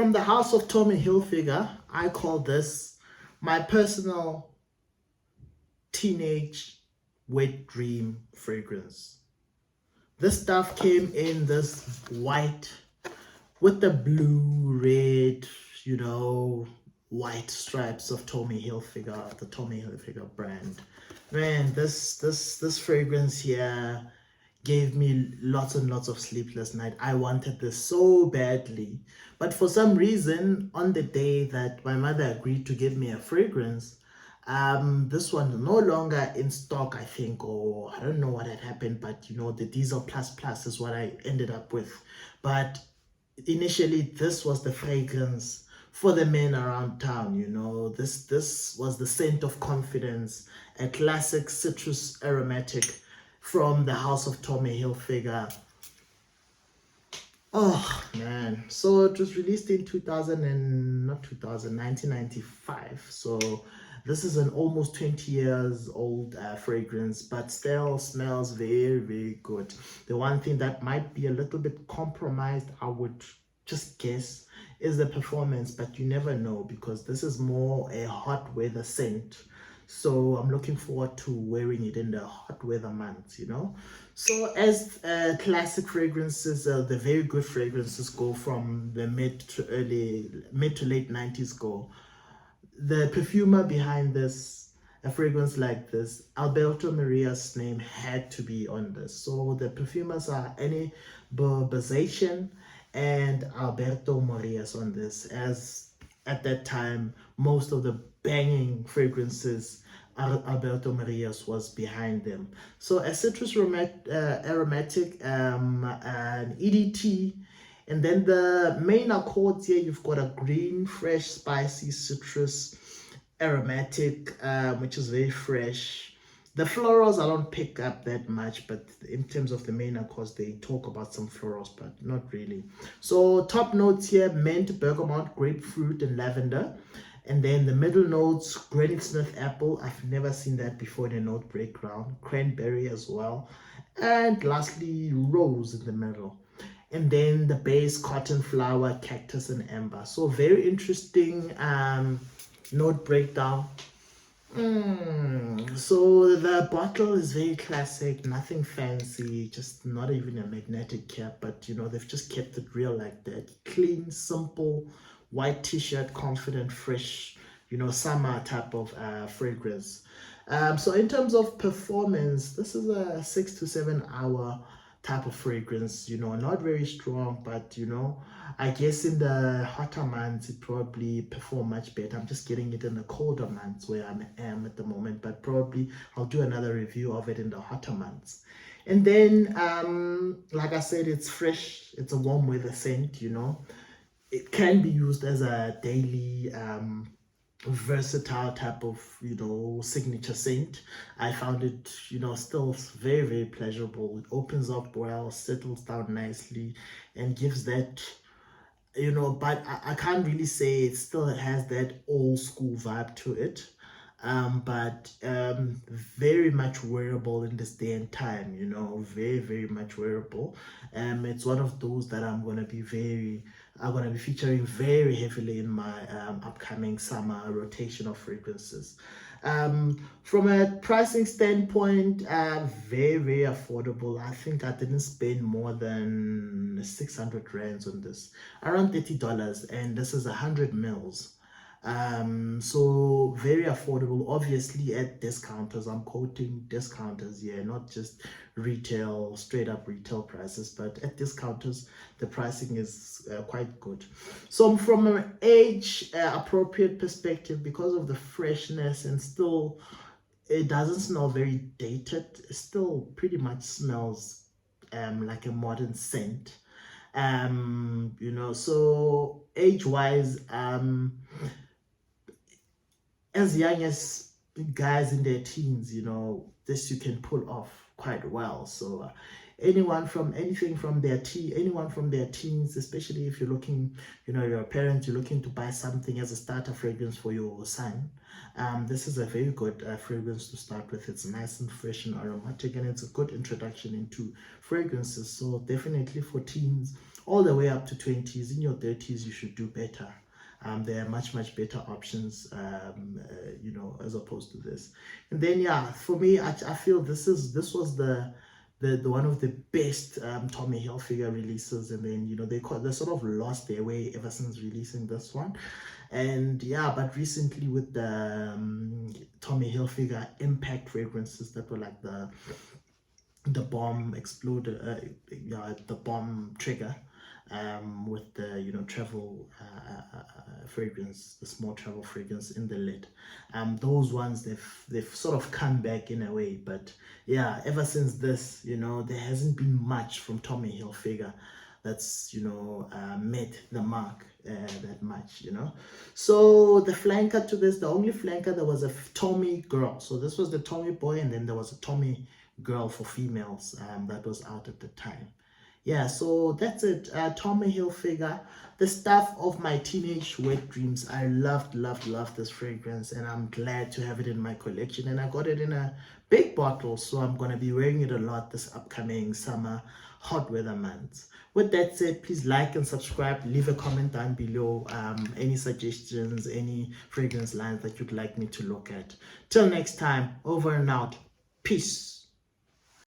From the house of Tommy Hilfiger, I call this my personal teenage wet dream fragrance. This stuff came in this white with the blue, red, white stripes of Tommy Hilfiger, the Tommy Hilfiger brand. Man, this fragrance here gave me lots and lots of sleepless night. I wanted this so badly. But for some reason, on the day that my mother agreed to give me a fragrance, this one no longer in stock, I think, or I don't know what had happened, but the Diesel Plus Plus is what I ended up with. But initially, this was the fragrance for the men around town. This was the scent of confidence, a classic citrus aromatic from the house of Tommy Hilfiger. Oh man, so it was released in 1995. So this is an almost 20 years old fragrance, but still smells very, very good. The one thing that might be a little bit compromised, I would just guess, is the performance, but you never know because this is more a hot weather scent. So I'm looking forward to wearing it in the hot weather months, So as classic fragrances, the very good fragrances go from the mid to late 90s go. The perfumer behind this, a fragrance like this, Alberto Maria's name had to be on this. So the perfumers are Annie Berzation and Alberto Marias on this, as at that time most of the banging fragrances Alberto Marias was behind them. So a citrus aromatic, an EDT, and then the main accords here, you've got a green, fresh, spicy citrus aromatic, which is very fresh. The florals I don't pick up that much, but in terms of the main accords, they talk about some florals, but not really. So top notes here, mint, bergamot, grapefruit, and lavender. And then the middle notes, Granny Smith apple. I've never seen that before in a note breakdown. Cranberry as well. And lastly, rose in the middle. And then the base, cotton flower, cactus, and amber. So very interesting note breakdown. So the bottle is very classic, nothing fancy, just not even a magnetic cap, but they've just kept it real like that. Clean, simple, white t-shirt, confident, fresh, summer type of fragrance. So in terms of performance, this is a 6 to 7 hour type of fragrance, not very strong, but I guess in the hotter months it probably perform much better. I'm just getting it in the colder months where I am at the moment, but probably I'll do another review of it in the hotter months. And then like I said, it's fresh, it's a warm weather scent. It can be used as a daily versatile type of signature scent. I found it still very, very pleasurable. It opens up well, settles down nicely, and gives that but I can't really say it still has that old school vibe to it, but very much wearable in this day and time. Very, very much wearable. It's one of those that I'm going to be featuring very heavily in my upcoming summer rotation of fragrances. From a pricing standpoint, very, very affordable. I think I didn't spend more than 600 rands on this, around $30, and this is 100 mils. So very affordable, obviously at discounters. I'm quoting discounters here, not just retail, straight up retail prices, but at discounters the pricing is quite good. So from an age appropriate perspective, because of the freshness and still it doesn't smell very dated, it still pretty much smells like a modern scent. So age wise, as young as guys in their teens, this you can pull off quite well. So anyone from anything from their anyone from their teens, especially if you're looking, you're a parent, you're looking to buy something as a starter fragrance for your son. This is a very good fragrance to start with. It's nice and fresh and aromatic, and it's a good introduction into fragrances. So definitely for teens all the way up to 20s. In your 30s you should do better. There are much better options, as opposed to this. And then for me, I feel this was the one of the best Tommy Hilfiger releases. And then they sort of lost their way ever since releasing this one. And but recently with the Tommy Hilfiger Impact fragrances that were like the bomb exploder, the bomb trigger, with the travel fragrance, the small travel fragrance in the lid. Those ones, they've sort of come back in a way. But ever since this, there hasn't been much from Tommy Hilfiger that's met the mark that much. So the flanker to this, the only flanker, there was a Tommy girl. So this was the Tommy boy, and then there was a Tommy girl for females that was out at the time. So that's it. Tommy Hilfiger, the stuff of my teenage wet dreams. I loved this fragrance, and I'm glad to have it in my collection. And I got it in a big bottle, so I'm gonna be wearing it a lot this upcoming summer hot weather months. With that said, please like and subscribe. Leave a comment down below. Any suggestions, any fragrance lines that you'd like me to look at. Till next time, over and out. Peace.